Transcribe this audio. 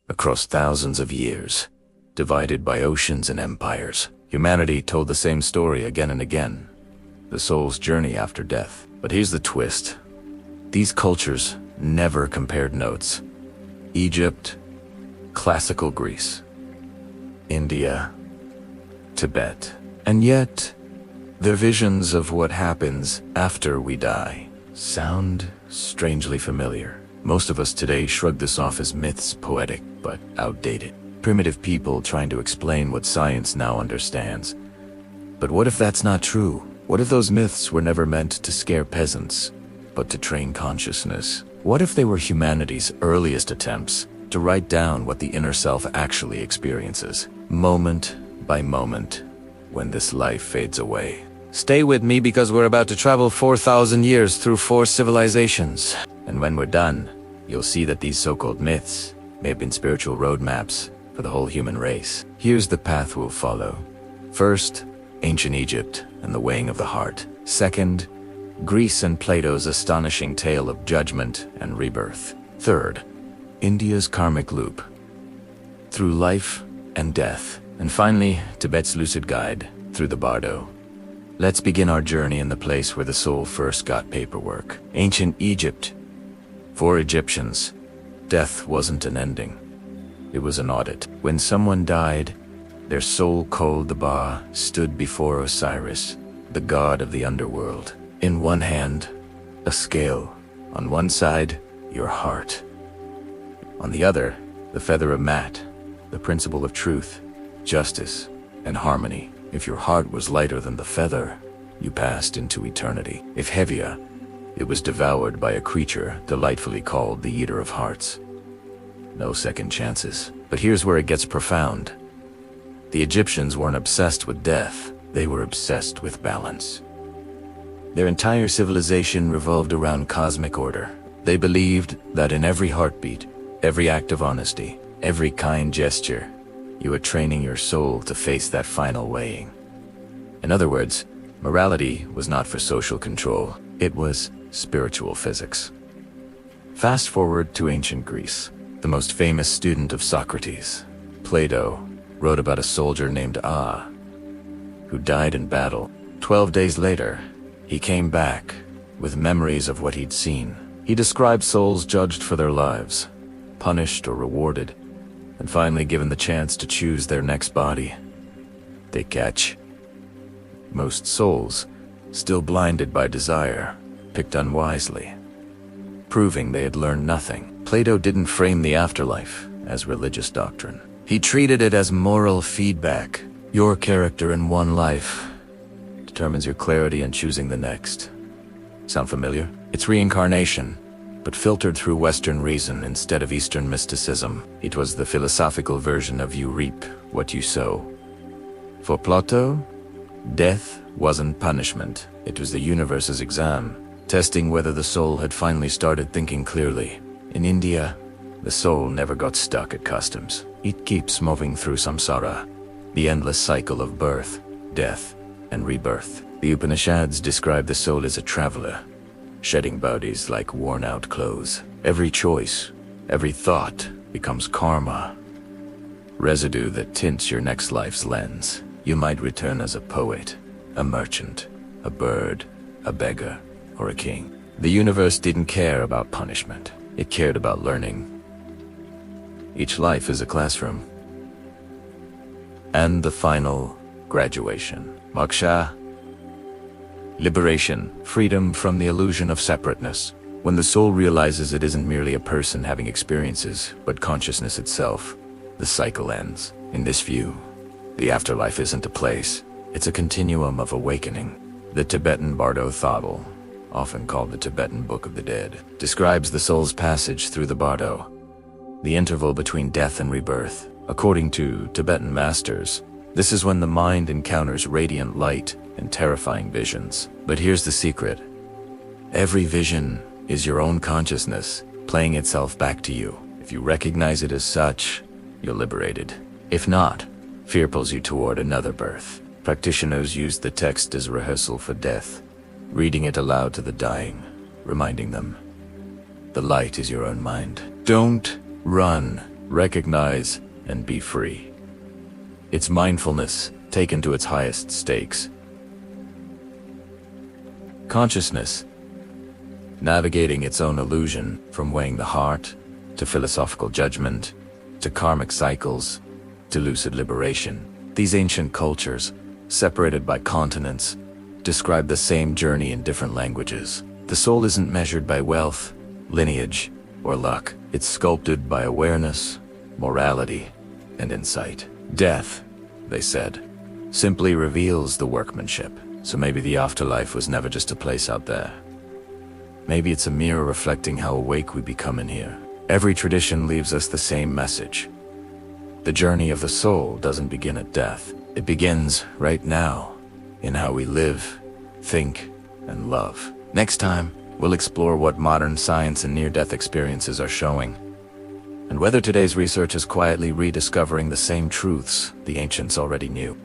across thousands of years, divided by oceans and empires. Humanity told the same story again and again, the soul's journey after death. But here's the twist. These cultures never compared notes. Egypt, classical Greece, India, Tibet. And yet, their visions of what happens after we die sound strangely familiar. Most of us today shrug this off as myths, poetic but outdated. Primitive people trying to explain what science now understands. But what if that's not true? What if those myths were never meant to scare peasants, but to train consciousness? What if they were humanity's earliest attempts to write down what the inner self actually experiences, moment by moment, when this life fades away? Stay with me, because we're about to travel 4,000 years through 4 civilizations. And when we're done, you'll see that these so-called myths may have been spiritual roadmaps for the whole human race. Here's the path we'll follow. First, ancient Egypt and the weighing of the heart. Second, Greece and Plato's astonishing tale of judgment and rebirth. Third, India's karmic loop through life and death. And finally, Tibet's lucid guide through the Bardo. Let's begin our journey in the place where the soul first got paperwork. Ancient Egypt. For Egyptians, death wasn't an ending. It was an audit. When someone died, their soul called the Ba stood before Osiris, the god of the underworld. In one hand, a scale. On one side, your heart. On the other, the feather of Mat, the principle of truth, justice, and harmony. If your heart was lighter than the feather, you passed into eternity. If heavier, it was devoured by a creature delightfully called the Eater of Hearts. No second chances. But here's where it gets profound. The Egyptians weren't obsessed with death, they were obsessed with balance. Their entire civilization revolved around cosmic order. They believed that in every heartbeat, every act of honesty, every kind gesture, you were training your soul to face that final weighing. In other words, morality was not for social control, it was spiritual physics. Fast forward to ancient Greece. The most famous student of Socrates, Plato, wrote about a soldier named Ah, who died in battle. 12 days later, he came back with memories of what he'd seen. He described souls judged for their lives, punished or rewarded, and finally given the chance to choose their next body. They catch. Most souls, still blinded by desire, picked unwisely, proving they had learned nothing. Plato didn't frame the afterlife as religious doctrine. He treated it as moral feedback. Your character in one life determines your clarity in choosing the next. Sound familiar? It's reincarnation, but filtered through Western reason instead of Eastern mysticism. It was the philosophical version of you reap what you sow. For Plato, death wasn't punishment. It was the universe's exam, testing whether the soul had finally started thinking clearly. In India, the soul never got stuck at customs. It keeps moving through samsara, the endless cycle of birth, death, and rebirth. The Upanishads describe the soul as a traveler, shedding bodies like worn-out clothes. Every choice, every thought becomes karma, residue that tints your next life's lens. You might return as a poet, a merchant, a bird, a beggar, or a king. The universe didn't care about punishment. It cared about learning. Each life is a classroom. And the final graduation. Moksha. Liberation, freedom from the illusion of separateness. When the soul realizes it isn't merely a person having experiences, but consciousness itself, the cycle ends. In this view, the afterlife isn't a place, it's a continuum of awakening. The Tibetan Bardo Thodol, often called the Tibetan Book of the Dead, describes the soul's passage through the Bardo, the interval between death and rebirth. According to Tibetan masters, this is when the mind encounters radiant light and terrifying visions. But here's the secret. Every vision is your own consciousness playing itself back to you. If you recognize it as such, you're liberated. If not, fear pulls you toward another birth. Practitioners use the text as rehearsal for death, reading it aloud to the dying, reminding them, the light is your own mind. Don't run. recognize, and be free. It's mindfulness taken to its highest stakes. Consciousness, navigating its own illusion, from weighing the heart, to philosophical judgment, to karmic cycles, to lucid liberation. These ancient cultures, separated by continents, describe the same journey in different languages. The soul isn't measured by wealth, lineage, or luck. It's sculpted by awareness, morality, and insight. Death, they said, simply reveals the workmanship. So maybe the afterlife was never just a place out there. Maybe it's a mirror reflecting how awake we become in here. Every tradition leaves us the same message. The journey of the soul doesn't begin at death. It begins right now, in how we live, think, and love. Next time, we'll explore what modern science and near-death experiences are showing, and whether today's research is quietly rediscovering the same truths the ancients already knew.